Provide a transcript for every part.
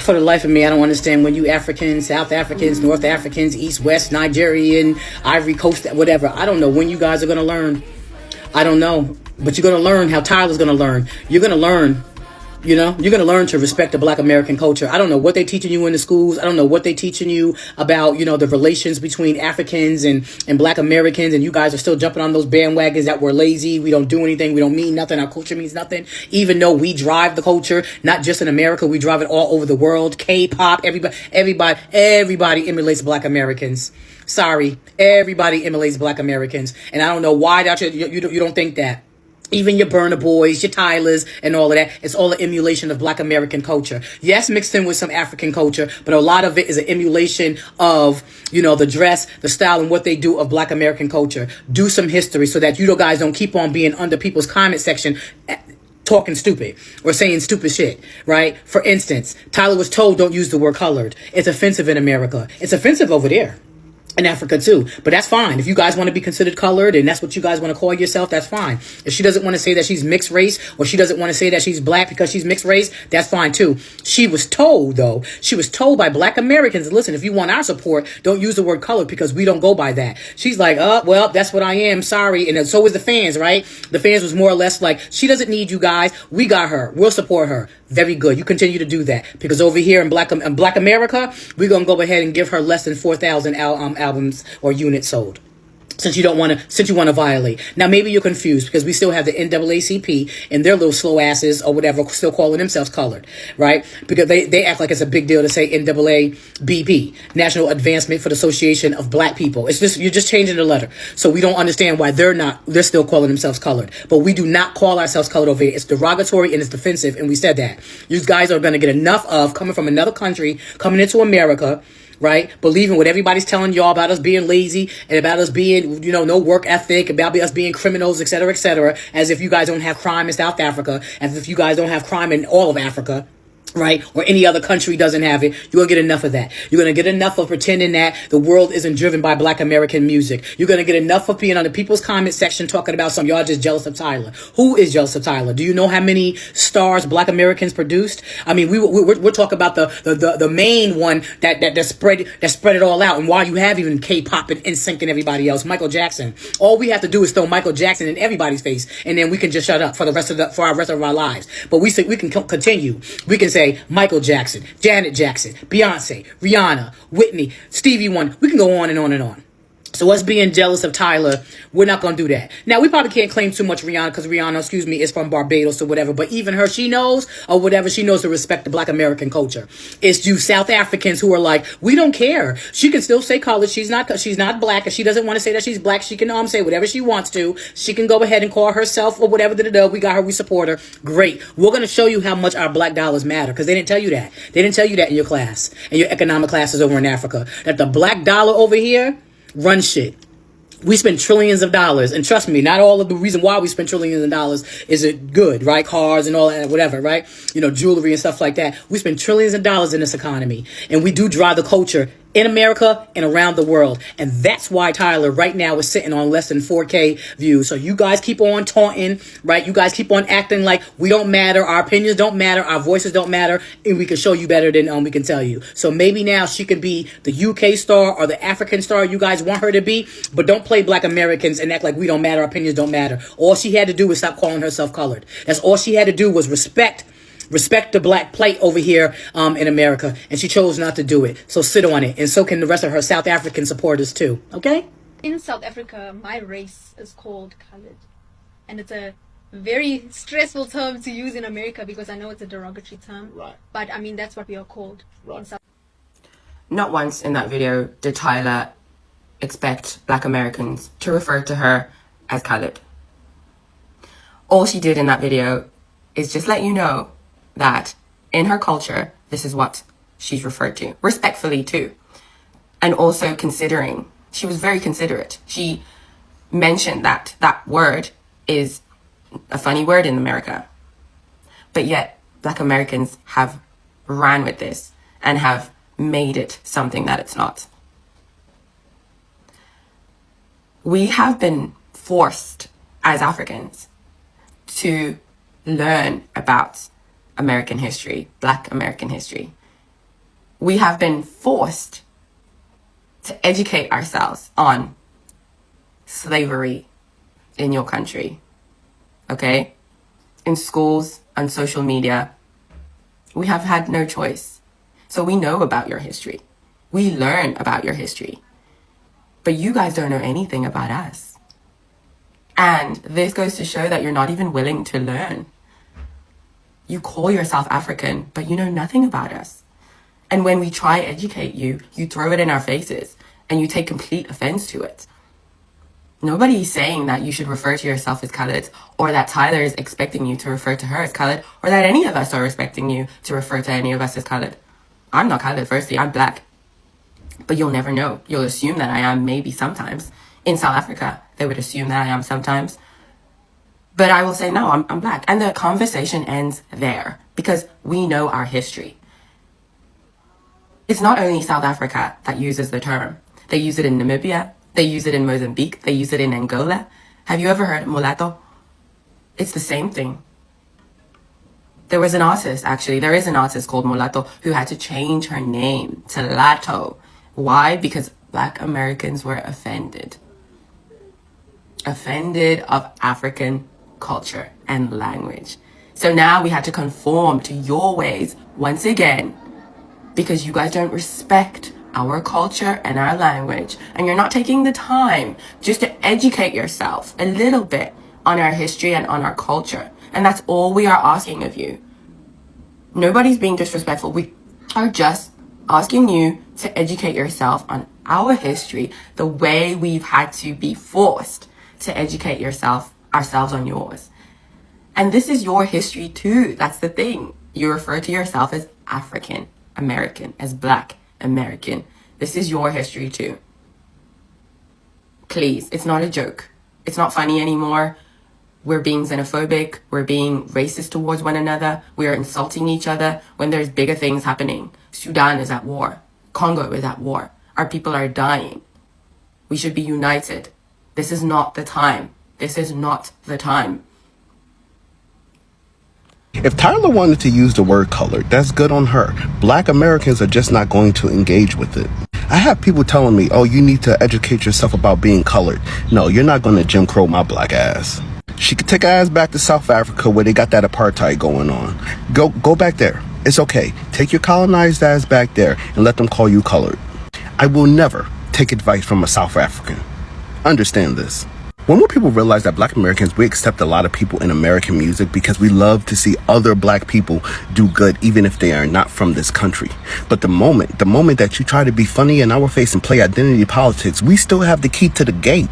For the life of me, I don't understand when you Africans, South Africans, North Africans, East, West, Nigerian, Ivory Coast, whatever. I don't know when you guys are going to learn. I don't know. But you're going to learn how Tyler's going to learn. You're going to learn. You're going to learn to respect the Black American culture. I don't know what they're teaching you in the schools. I don't know what they're teaching you about, the relations between Africans and Black Americans. And you guys are still jumping on those bandwagons that we're lazy. We don't do anything. We don't mean nothing. Our culture means nothing. Even though we drive the culture, not just in America, we drive it all over the world. K-pop, everybody emulates Black Americans. Sorry, everybody emulates Black Americans. And I don't know why you don't think that. Even your Burna Boys, your Tylas, and all of that. It's all an emulation of Black American culture. Yes, mixed in with some African culture, but a lot of it is an emulation of, the dress, the style, and what they do of Black American culture. Do some history so that you guys don't keep on being under people's comment section talking stupid or saying stupid shit, right? For instance, Tyla was told don't use the word colored. It's offensive in America. It's offensive over there. In Africa too, but that's fine. If you guys want to be considered colored and that's what you guys want to call yourself, that's fine. If she doesn't want to say that she's mixed race or she doesn't want to say that she's Black because she's mixed race, that's fine too. She was told by Black Americans, listen, if you want our support, don't use the word colored because we don't go by that. She's like, well, that's what I am. Sorry. And so was the fans, right? The fans was more or less like, she doesn't need you guys. We got her. We'll support her. Very good. You continue to do that because over here in Black America, we're going to go ahead and give her less than 4,000 albums or units sold. Since you want to violate. Now, maybe you're confused because we still have the NAACP and their little slow asses or whatever still calling themselves colored, right? Because they act like it's a big deal to say NAABP, National Advancement for the Association of Black People. It's just, you're just changing the letter. So we don't understand why they're still calling themselves colored. But we do not call ourselves colored over here. It's derogatory and it's defensive. And we said that. You guys are going to get enough of coming from another country, coming into America, right? Believing what everybody's telling y'all about us being lazy and about us being, no work ethic, about us being criminals, et cetera, as if you guys don't have crime in South Africa, as if you guys don't have crime in all of Africa. Right? Or any other country doesn't have it. You're going to get enough of that. You're going to get enough of pretending that the world isn't driven by Black American music. You're going to get enough of being on the people's comment section talking about some y'all just jealous of Tyla. Who is jealous of Tyla? Do you know how many stars Black Americans produced? I mean, we're talking about the main one that spread it all out. And why you have even K-pop and NSYNC and everybody else, Michael Jackson. All we have to do is throw Michael Jackson in everybody's face, and then we can just shut up for the rest of our lives. But we can continue. We can say Michael Jackson, Janet Jackson, Beyonce, Rihanna, Whitney, Stevie Wonder. We can go on and on and on. So us being jealous of Tyla, we're not going to do that. Now, we probably can't claim too much Rihanna because Rihanna, is from Barbados or whatever. But even her, she knows to respect the Black American culture. It's you South Africans who are like, we don't care. She can still say color. She's not Black. If she doesn't want to say that she's Black, she can say whatever she wants to. She can go ahead and call herself or whatever. We got her. We support her. Great. We're going to show you how much our Black dollars matter because they didn't tell you that. They didn't tell you that in your class, in your economic classes over in Africa. That the Black dollar over here run shit. We spend trillions of dollars, and trust me, not all of the reason why we spend trillions of dollars is it good, right? Cars and all that, whatever, right? Jewelry and stuff like that. We spend trillions of dollars in this economy, and we do drive the culture in America and around the world. And that's why Tyla right now is sitting on less than 4K views. So you guys keep on taunting, right? You guys keep on acting like we don't matter. Our opinions don't matter. Our voices don't matter. And we can show you better than we can tell you. So maybe now she could be the UK star or the African star you guys want her to be. But don't play Black Americans and act like we don't matter. Our opinions don't matter. All she had to do was stop calling herself colored. That's all she had to do was respect the Black plate over here in America, and she chose not to do it. So sit on it, and so can the rest of her South African supporters too. Okay? In South Africa, my race is called colored, and it's a very stressful term to use in America because I know it's a derogatory term. Right. But I mean that's what we are called. Right. In South. Not once in that video did Tyla expect Black Americans to refer to her as colored. All she did in that video is just let you know that in her culture, this is what she's referred to, respectfully too. And also considering, she was very considerate. She mentioned that that word is a funny word in America. But yet, Black Americans have ran with this and have made it something that it's not. We have been forced as Africans to learn about American history, Black American history. We have been forced to educate ourselves on slavery in your country, okay? In schools, on social media, we have had no choice. So we know about your history. We learn about your history. But you guys don't know anything about us. And this goes to show that you're not even willing to learn. You call yourself African, but you know nothing about us. And when we try to educate you, you throw it in our faces and you take complete offense to it. Nobody's saying that you should refer to yourself as colored, or that Tyler is expecting you to refer to her as colored, or that any of us are expecting you to refer to any of us as colored. I'm not colored, firstly, I'm Black. But you'll never know. You'll assume that I am, maybe sometimes. In South Africa, they would assume that I am sometimes. But I will say, no, I'm Black. And the conversation ends there, because we know our history. It's not only South Africa that uses the term. They use it in Namibia. They use it in Mozambique. They use it in Angola. Have you ever heard mulatto? It's the same thing. There is an artist called Mulatto who had to change her name to Lato. Why? Because Black Americans were offended. Offended of African culture and language. So now we had to conform to your ways once again, because you guys don't respect our culture and our language, and you're not taking the time just to educate yourself a little bit on our history and on our culture. And that's all we are asking of you. Nobody's being disrespectful. We are just asking you to educate yourself on our history the way we've had to be forced to educate ourselves on yours. And this is your history too. That's the thing. You refer to yourself as African American, as Black American. This is your history too. Please, it's not a joke. It's not funny anymore. We're being xenophobic. We're being racist towards one another. We are insulting each other when there's bigger things happening. Sudan is at war. Congo is at war. Our people are dying. We should be united. This is not the time. This is not the time. If Tyla wanted to use the word colored, that's good on her. Black Americans are just not going to engage with it. I have people telling me, oh, you need to educate yourself about being colored. No, you're not going to Jim Crow my Black ass. She could take her ass back to South Africa where they got that apartheid going on. Go back there. It's okay. Take your colonized ass back there and let them call you colored. I will never take advice from a South African. Understand this. When more people realize that Black Americans, we accept a lot of people in American music because we love to see other Black people do good, even if they are not from this country. But the moment that you try to be funny in our face and play identity politics, we still have the key to the gate.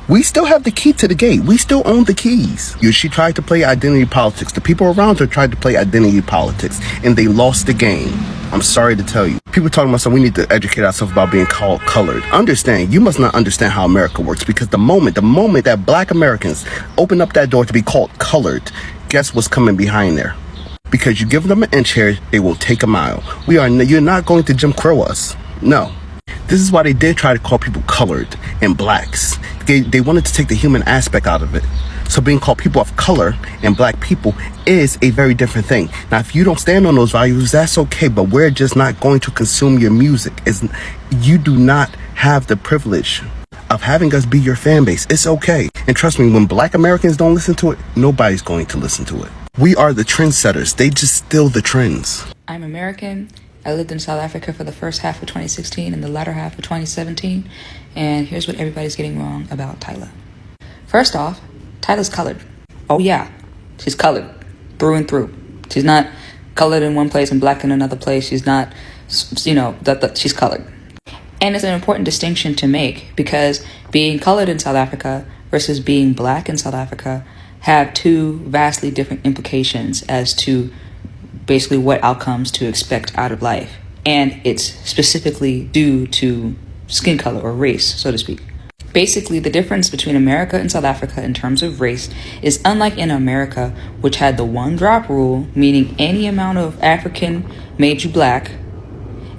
We still have the key to the gate. We still own the keys. She tried to play identity politics. The people around her tried to play identity politics, and they lost the game. I'm sorry to tell you. People talking about, so we need to educate ourselves about being called colored. Understand, you must not understand how America works, because the moment that Black Americans open up that door to be called colored, guess what's coming behind there? Because you give them an inch here, they will take a mile. You're not going to Jim Crow us. No. This is why they did try to call people colored and Blacks. They wanted to take the human aspect out of it. So being called people of color and Black people is a very different thing. Now, if you don't stand on those values, that's okay, but we're just not going to consume your music. You do not have the privilege of having us be your fan base. It's okay. And trust me, when Black Americans don't listen to it, nobody's going to listen to it. We are the trendsetters. They just steal the trends. I'm American. I lived in South Africa for the first half of 2016 and the latter half of 2017. And here's what everybody's getting wrong about Tyla. First off, Tyla's colored. Oh yeah, she's colored through and through. She's not colored in one place and Black in another place. She's not, she's colored. And it's an important distinction to make, because being colored in South Africa versus being Black in South Africa have two vastly different implications as to basically what outcomes to expect out of life. And it's specifically due to skin color or race, so to speak. Basically, the difference between America and South Africa in terms of race is unlike in America, which had the one drop rule, meaning any amount of African made you Black.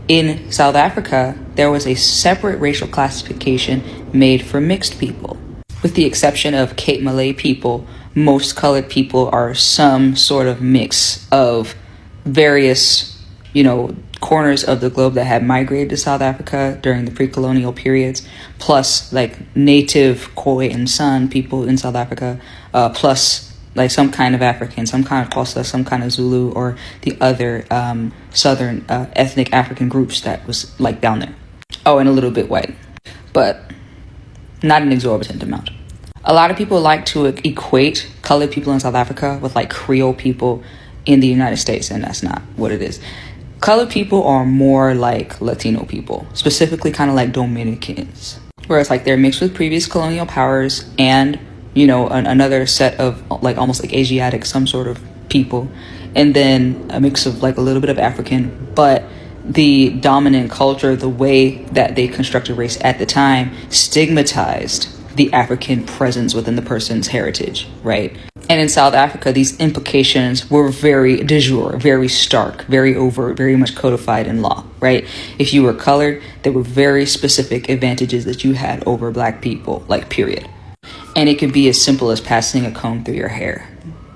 In South Africa, there was a separate racial classification made for mixed people, with the exception of Cape Malay people, most colored people are some sort of mix of various, corners of the globe that had migrated to South Africa during the pre-colonial periods, plus like native Khoi and San people in South Africa, plus like some kind of African, some kind of Xhosa, some kind of Zulu, or the other southern ethnic African groups that was like down there. Oh, and a little bit white, but not an exorbitant amount. A lot of people like to equate colored people in South Africa with like Creole people in the United States, and that's not what it is. Colored people are more like Latino people, specifically kind of like Dominicans, whereas like they're mixed with previous colonial powers and, another set of like almost like Asiatic, some sort of people, and then a mix of like a little bit of African, but the dominant culture, the way that they constructed race at the time, stigmatized the African presence within the person's heritage, right? And in South Africa, these implications were very de jure, very stark, very overt, very much codified in law, right? If you were colored, there were very specific advantages that you had over black people, like period. And it could be as simple as passing a comb through your hair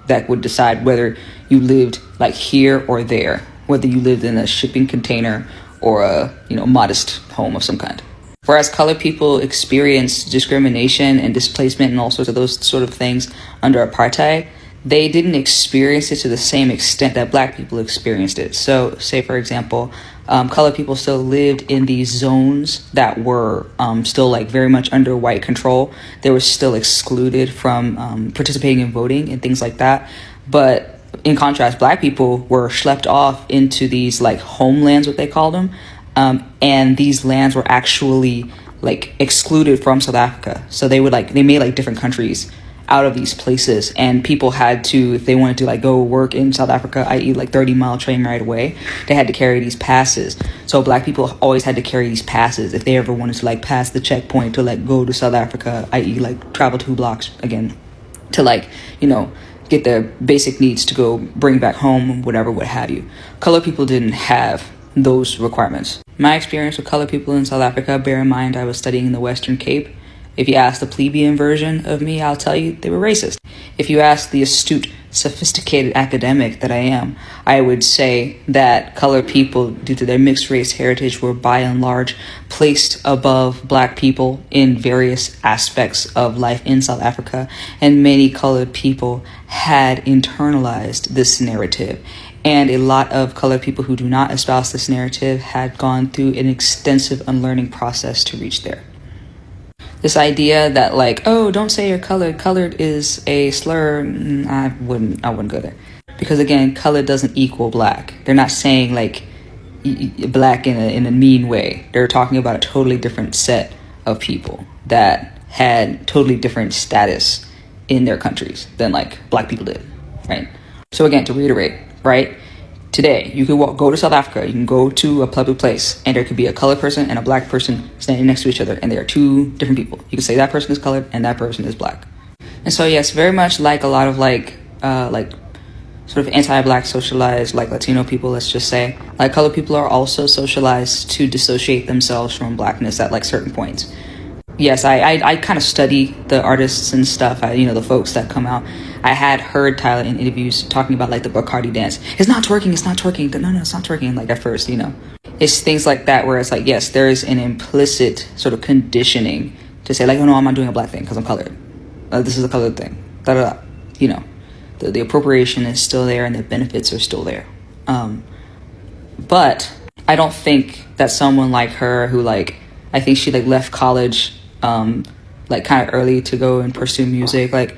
that would decide whether you lived like here or there, whether you lived in a shipping container or a, modest home of some kind. Whereas colored people experienced discrimination and displacement and all sorts of those sort of things under apartheid, they didn't experience it to the same extent that black people experienced it. So, say for example, colored people still lived in these zones that were still like very much under white control. They were still excluded from participating in voting and things like that. But in contrast, black people were schlepped off into these like homelands, what they called them. And these lands were actually like excluded from South Africa. So they made like different countries out of these places, and people had to, if they wanted to like go work in South Africa, i.e. like 30-mile train ride away, they had to carry these passes. So black people always had to carry these passes if they ever wanted to like pass the checkpoint to like go to South Africa, i.e. like travel 2 blocks again to like, get their basic needs to go bring back home, whatever, what have you. Colored people didn't have those requirements. My experience with colored people in South Africa, bear in mind I was studying in the Western Cape. If you ask the plebeian version of me, I'll tell you they were racist. If you ask the astute, sophisticated academic that I am, I would say that colored people, due to their mixed race heritage, were by and large placed above black people in various aspects of life in South Africa, and many colored people had internalized this narrative. And a lot of colored people who do not espouse this narrative had gone through an extensive unlearning process to reach there. This idea that like, oh, don't say you're colored. Colored is a slur. I wouldn't go there. Because again, colored doesn't equal black. They're not saying like black in a mean way. They're talking about a totally different set of people that had totally different status in their countries than like black people did, right? So again, to reiterate, right? Today, you can go to South Africa, you can go to a public place, and there could be a colored person and a black person standing next to each other, and they are two different people. You can say that person is colored and that person is black. And so, yes, very much like a lot of like sort of anti-black socialized, like Latino people, let's just say, like colored people are also socialized to dissociate themselves from blackness at like certain points. Yes, I kind of study the artists and stuff, the folks that come out. I had heard Tyla in interviews talking about like the Bacardi dance. It's not twerking. No, it's not twerking. Like at first, it's things like that where it's like, yes, there is an implicit sort of conditioning to say like, oh no, I'm not doing a black thing because I'm colored. This is a colored thing. The appropriation is still there and the benefits are still there. But I don't think that someone like her who like, I think she like left college like kind of early to go and pursue music. Like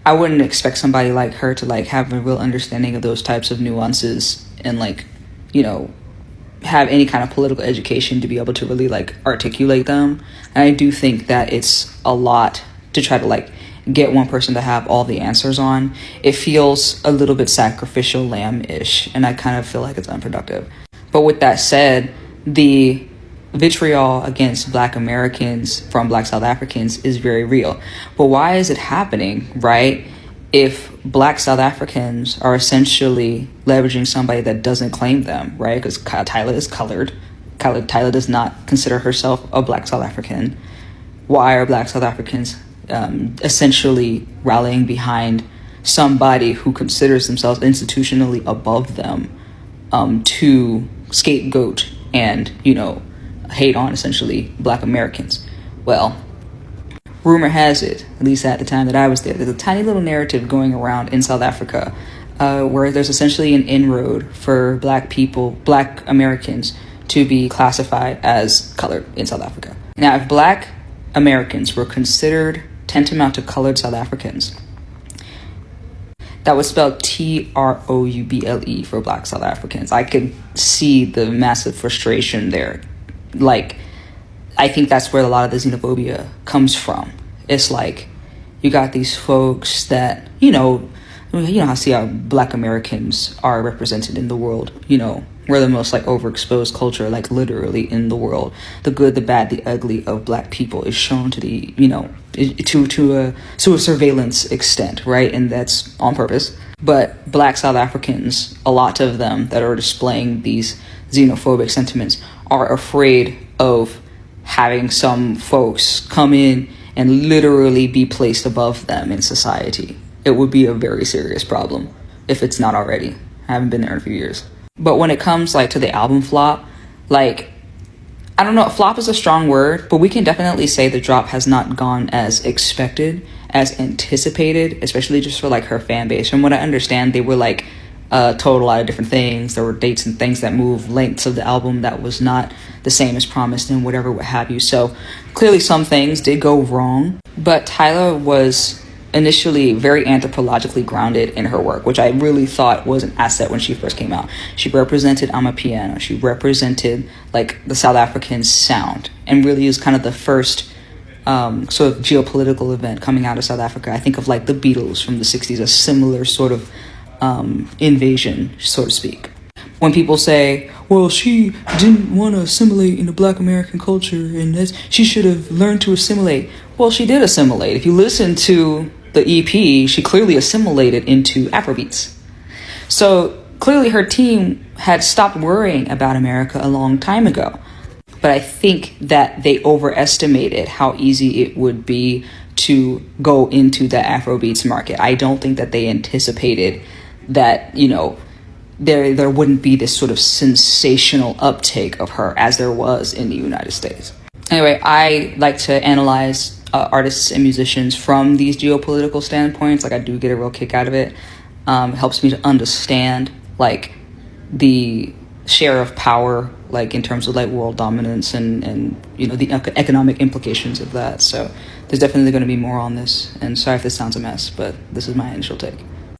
I wouldn't expect somebody like her to like have a real understanding of those types of nuances and like, have any kind of political education to be able to really like articulate them. And I do think that it's a lot to try to like get one person to have all the answers on. It feels a little bit sacrificial lamb-ish, and I kind of feel like it's unproductive. But with that said, the vitriol against Black Americans from Black South Africans is very real. But why is it happening, right? If Black South Africans are essentially leveraging somebody that doesn't claim them, right? Because Tyla is colored. Tyla does not consider herself a Black South African. Why are Black South Africans essentially rallying behind somebody who considers themselves institutionally above them to scapegoat and, hate on essentially Black Americans. Well, rumor has it, at least at the time that I was there's a tiny little narrative going around in South Africa where there's essentially an inroad for Black Americans to be classified as colored in South Africa. Now, if Black Americans were considered tantamount to colored South Africans, that was spelled TROUBLE for Black South Africans. I could see the massive frustration there. Like, I think that's where a lot of the xenophobia comes from. It's like, you got these folks that, I see how Black Americans are represented in the world. We're the most overexposed culture, literally in the world. The good, the bad, the ugly of Black people is shown to the, to a surveillance extent, right? And that's on purpose. But Black South Africans, a lot of them that are displaying these xenophobic sentiments are afraid of having some folks come in and literally be placed above them in society. It would be a very serious problem if it's not already. I haven't been there in a few years. But when it comes to the album flop, I don't know, flop is a strong word, but we can definitely say the drop has not gone as expected, as anticipated, especially just for her fan base. From what I understand, they were told a lot of different things. There were dates and things that moved lengths of the album that was not the same as promised and whatever, what have you. So clearly some things did go wrong, but Tyla was initially very anthropologically grounded in her work, which I really thought was an asset when she first came out. She represented Amapiano. She represented the South African sound, and really is kind of the first sort of geopolitical event coming out of South Africa. I think of the Beatles from the 60s, a similar sort of invasion, so to speak. When people say, well, she didn't want to assimilate into Black American culture and she should have learned to assimilate. Well, she did assimilate. If you listen to the EP, she clearly assimilated into Afrobeats. So clearly her team had stopped worrying about America a long time ago. But I think that they overestimated how easy it would be to go into the Afrobeats market. I don't think that they anticipated that, there wouldn't be this sort of sensational uptake of her as there was in the United States. Anyway, I like to analyze artists and musicians from these geopolitical standpoints. I do get a real kick out of it. It helps me to understand the share of power, in terms of world dominance and the economic implications of that. So there's definitely going to be more on this. And sorry if this sounds a mess, but this is my initial take.